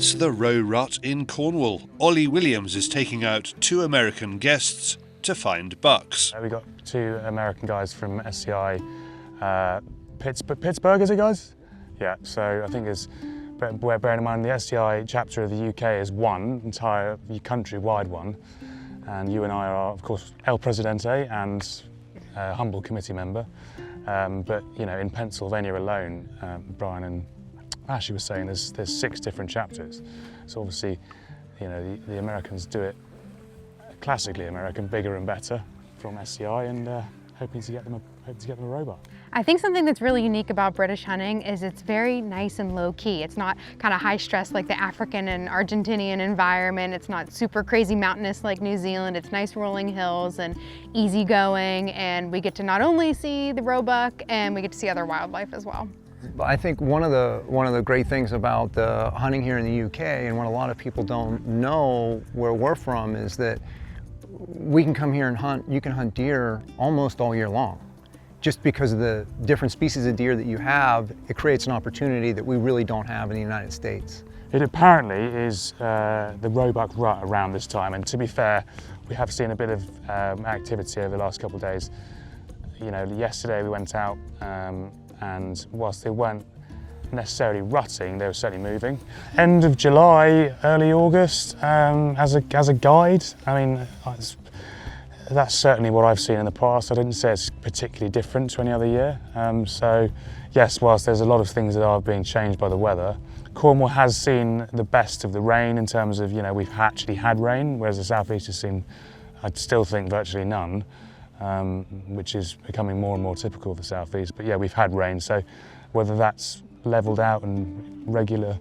It's the roe rut in Cornwall. Ollie Williams is taking out 2 American guests to find bucks. We got 2 American guys from SCI, Pittsburgh, is it, guys? Yeah, so I think it's, bearing in mind the SCI chapter of the UK is one entire country-wide one, and you and I are, of course, El Presidente and a humble committee member. But you know, in Pennsylvania alone, Brian and Ashley was saying there's 6 different chapters. So obviously, you know, the Americans do it classically American, bigger and better from SCI, and hoping to get them a roebuck. I think something that's really unique about British hunting is it's very nice and low key. It's not kind of high stress like the African and Argentinian environment. It's not super crazy mountainous like New Zealand. It's nice rolling hills and easy going, and we get to not only see the roebuck, and we get to see other wildlife as well. I think one of the great things about the hunting here in the UK, and what a lot of people don't know where we're from, is that we can come here and hunt. You can hunt deer almost all year long. Just because of the different species of deer that you have, it creates an opportunity that we really don't have in the United States. It apparently is the roebuck rut around this time, and to be fair, we have seen a bit of activity over the last couple of days. You know, yesterday we went out, and whilst they weren't necessarily rutting, they were certainly moving. End of July, early August, as a guide, I mean, that's certainly what I've seen in the past. I didn't say it's particularly different to any other year. So yes, whilst there's a lot of things that are being changed by the weather, Cornwall has seen the best of the rain in terms of, you know, we've actually had rain, whereas the southeast has seen, I'd still think, virtually none, which is becoming more and more typical of the southeast. But yeah, we've had rain, so whether that's leveled out and regularised,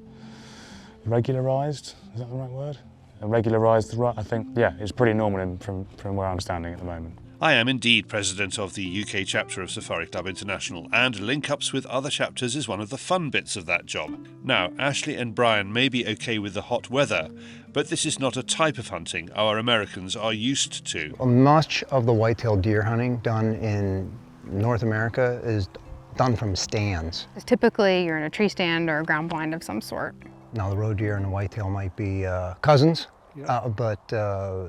is that the right word? Regularised the rut, I think, yeah, it's pretty normal from where I'm standing at the moment. I am indeed president of the UK chapter of Safari Club International, and link-ups with other chapters is one of the fun bits of that job. Now, Ashley and Brian may be okay with the hot weather, but this is not a type of hunting our Americans are used to. Much of the whitetail deer hunting done in North America is done from stands. Because typically you're in a tree stand or a ground blind of some sort. Now the roe deer and the whitetail might be cousins, but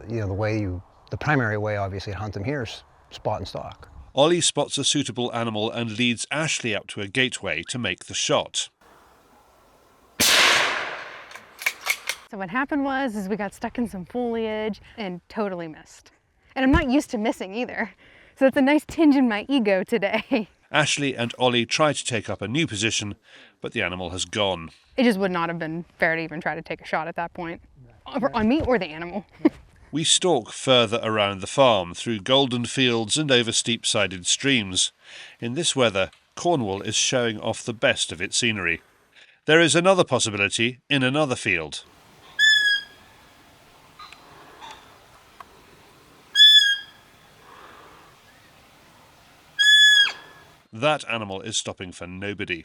you know, the primary way obviously to hunt them here is spot and stalk. Ollie spots a suitable animal and leads Ashley up to a gateway to make the shot. So what happened was we got stuck in some foliage and totally missed. And I'm not used to missing either. So it's a nice tinge in my ego today. Ashley and Ollie try to take up a new position, but the animal has gone. It just would not have been fair to even try to take a shot at that point, on me or the animal. We stalk further around the farm, through golden fields and over steep-sided streams. In this weather, Cornwall is showing off the best of its scenery. There is another possibility in another field. That animal is stopping for nobody.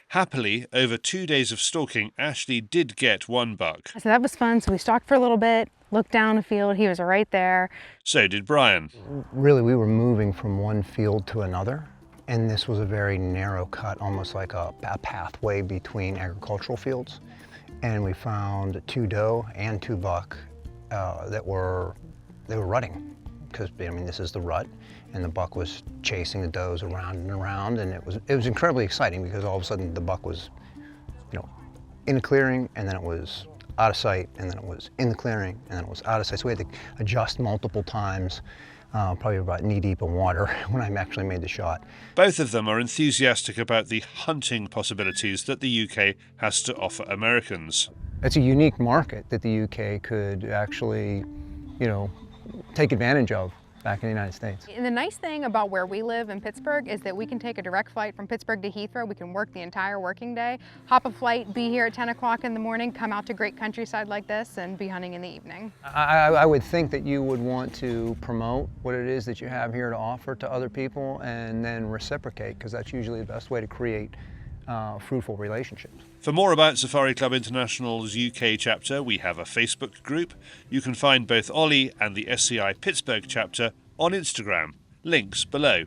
Happily, over 2 days of stalking, Ashley did get 1 buck. So that was fun. So we stalked for a little bit, looked down the field. He was right there. So did Brian. Really, we were moving from one field to another, and this was a very narrow cut, almost like a pathway between agricultural fields. And we found 2 doe and 2 buck they were rutting, because I mean, this is the rut, and the buck was chasing the does around and around, and it was incredibly exciting, because all of a sudden the buck was, you know, in a clearing, and then it was out of sight, and then it was in the clearing, and then it was out of sight. So we had to adjust multiple times, probably about knee-deep in water when I actually made the shot. Both of them are enthusiastic about the hunting possibilities that the UK has to offer Americans. It's a unique market that the UK could actually, you know, take advantage of back in the United States. And the nice thing about where we live in Pittsburgh is that we can take a direct flight from Pittsburgh to Heathrow. We can work the entire working day, hop a flight, be here at 10 o'clock in the morning, come out to great countryside like this, and be hunting in the evening. I would think that you would want to promote what it is that you have here to offer to other people, and then reciprocate, because that's usually the best way to create fruitful relationships. For more about Safari Club International's UK chapter, we have a Facebook group. You can find both Ollie and the SCI Pittsburgh chapter on Instagram. Links below.